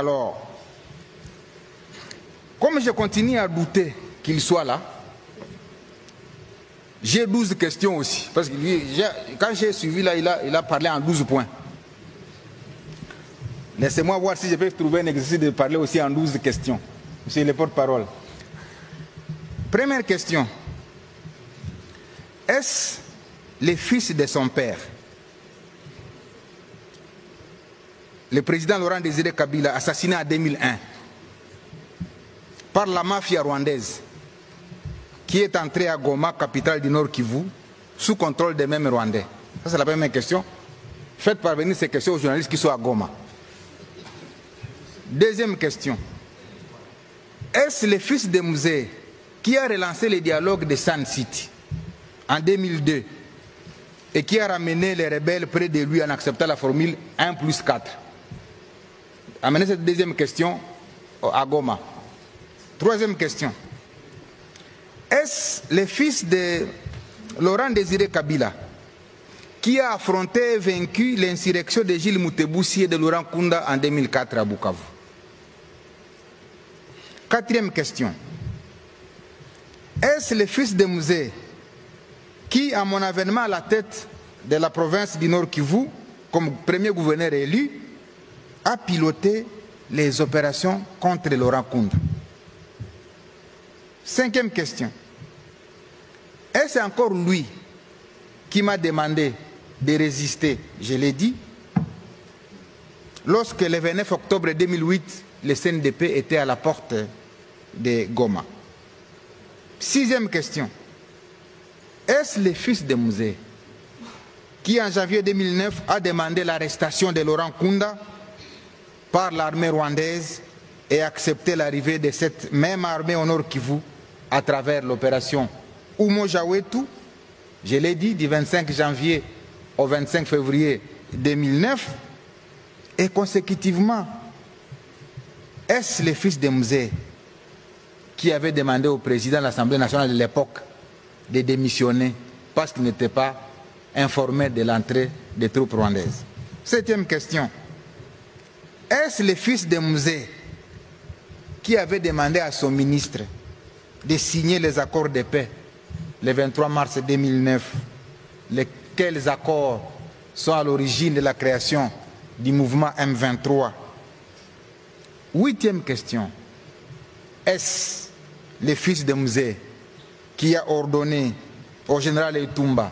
Alors, comme je continue à douter qu'il soit là, j'ai 12 questions aussi. Parce que quand j'ai suivi là, il a parlé en 12 points. Laissez-moi voir si je peux trouver un exercice de parler aussi en 12 questions. Monsieur le porte-parole. Première question. Est-ce le fils de son père, le président Laurent Désiré Kabila, assassiné en 2001 par la mafia rwandaise, qui est entré à Goma, capitale du Nord Kivu, sous contrôle des mêmes Rwandais? Ça, c'est la première question. Faites parvenir ces questions aux journalistes qui sont à Goma. Deuxième question. Est-ce le fils de Musée qui a relancé le dialogue de Sun City en 2002 et qui a ramené les rebelles près de lui en acceptant la formule 1+4? Amenez cette deuxième question à Goma. Troisième question. Est-ce le fils de Laurent Désiré Kabila qui a affronté et vaincu l'insurrection de Gilles Moutebousi et de Laurent Kunda en 2004 à Bukavu? Quatrième question. Est-ce le fils de Musée qui, à mon avènement à la tête de la province du Nord Kivu, comme premier gouverneur élu, a piloté les opérations contre Laurent Kunda? Cinquième question. Est-ce encore lui qui m'a demandé de résister, je l'ai dit, lorsque le 29 octobre 2008, le CNDP était à la porte de Goma? Sixième question. Est-ce le fils de Musée qui, en janvier 2009, a demandé l'arrestation de Laurent Kunda par l'armée rwandaise et accepté l'arrivée de cette même armée au Nord Kivu à travers l'opération Umojawetu, je l'ai dit, du 25 janvier au 25 février 2009, et consécutivement, est-ce le fils de Musée qui avait demandé au président de l'Assemblée nationale de l'époque de démissionner parce qu'il n'était pas informé de l'entrée des troupes rwandaises? Septième question. Est-ce le fils de Musée qui avait demandé à son ministre de signer les accords de paix le 23 mars 2009, lesquels accords sont à l'origine de la création du mouvement M23? Huitième question. Est-ce le fils de Musée qui a ordonné au général Etumba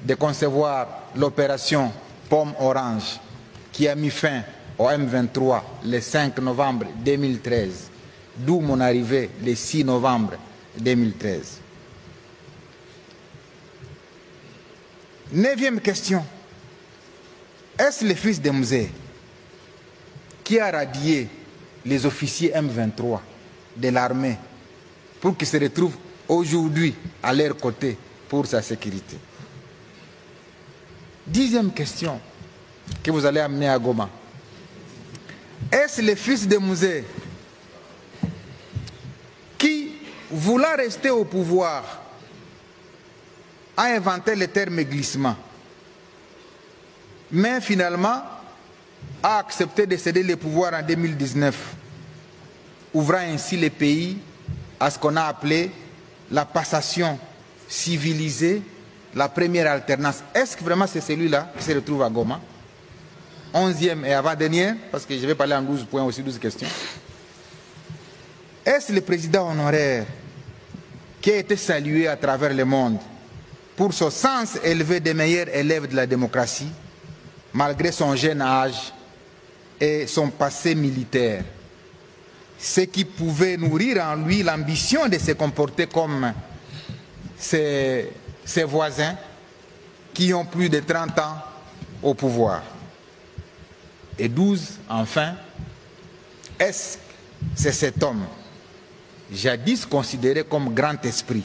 de concevoir l'opération Pomme Orange qui a mis fin au M23 le 5 novembre 2013, d'où mon arrivée le 6 novembre 2013? Neuvième question. Est-ce le fils de Musée qui a radié les officiers M23 de l'armée pour qu'ils se retrouvent aujourd'hui à leur côté pour sa sécurité? Dixième question que vous allez amener à Goma. Est-ce le fils de Musée qui, voulant rester au pouvoir, a inventé le terme glissement, mais finalement a accepté de céder le pouvoir en 2019, ouvrant ainsi le pays à ce qu'on a appelé la passation civilisée, la première alternance? Est-ce que vraiment c'est celui-là qui se retrouve à Goma? 11e et avant-dernière, parce que je vais parler en 12 points aussi, 12 questions. Est-ce le président honoraire qui a été salué à travers le monde pour son sens élevé des meilleurs élèves de la démocratie, malgré son jeune âge et son passé militaire, ce qui pouvait nourrir en lui l'ambition de se comporter comme ses voisins qui ont plus de 30 ans au pouvoir? Et 12, enfin, est-ce que c'est cet homme, jadis considéré comme grand esprit,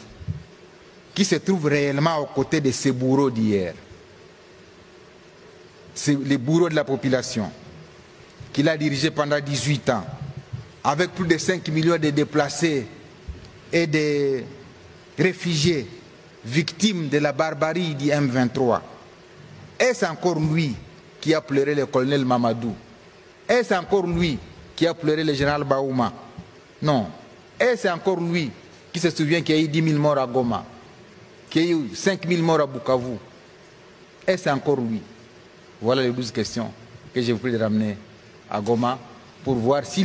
qui se trouve réellement aux côtés de ces bourreaux d'hier, les bourreaux de la population, qu'il a dirigé pendant 18 ans, avec plus de 5 millions de déplacés et de réfugiés victimes de la barbarie du M23? Est-ce encore lui qui a pleuré le colonel Mamadou? Est-ce encore lui qui a pleuré le général Baouma? Non. Et c'est encore lui qui se souvient qu'il y a eu 10 000 morts à Goma, qu'il y a eu 5 000 morts à Bukavu. Et c'est encore lui. Voilà les 12 questions que j'ai voulu ramener à Goma pour voir si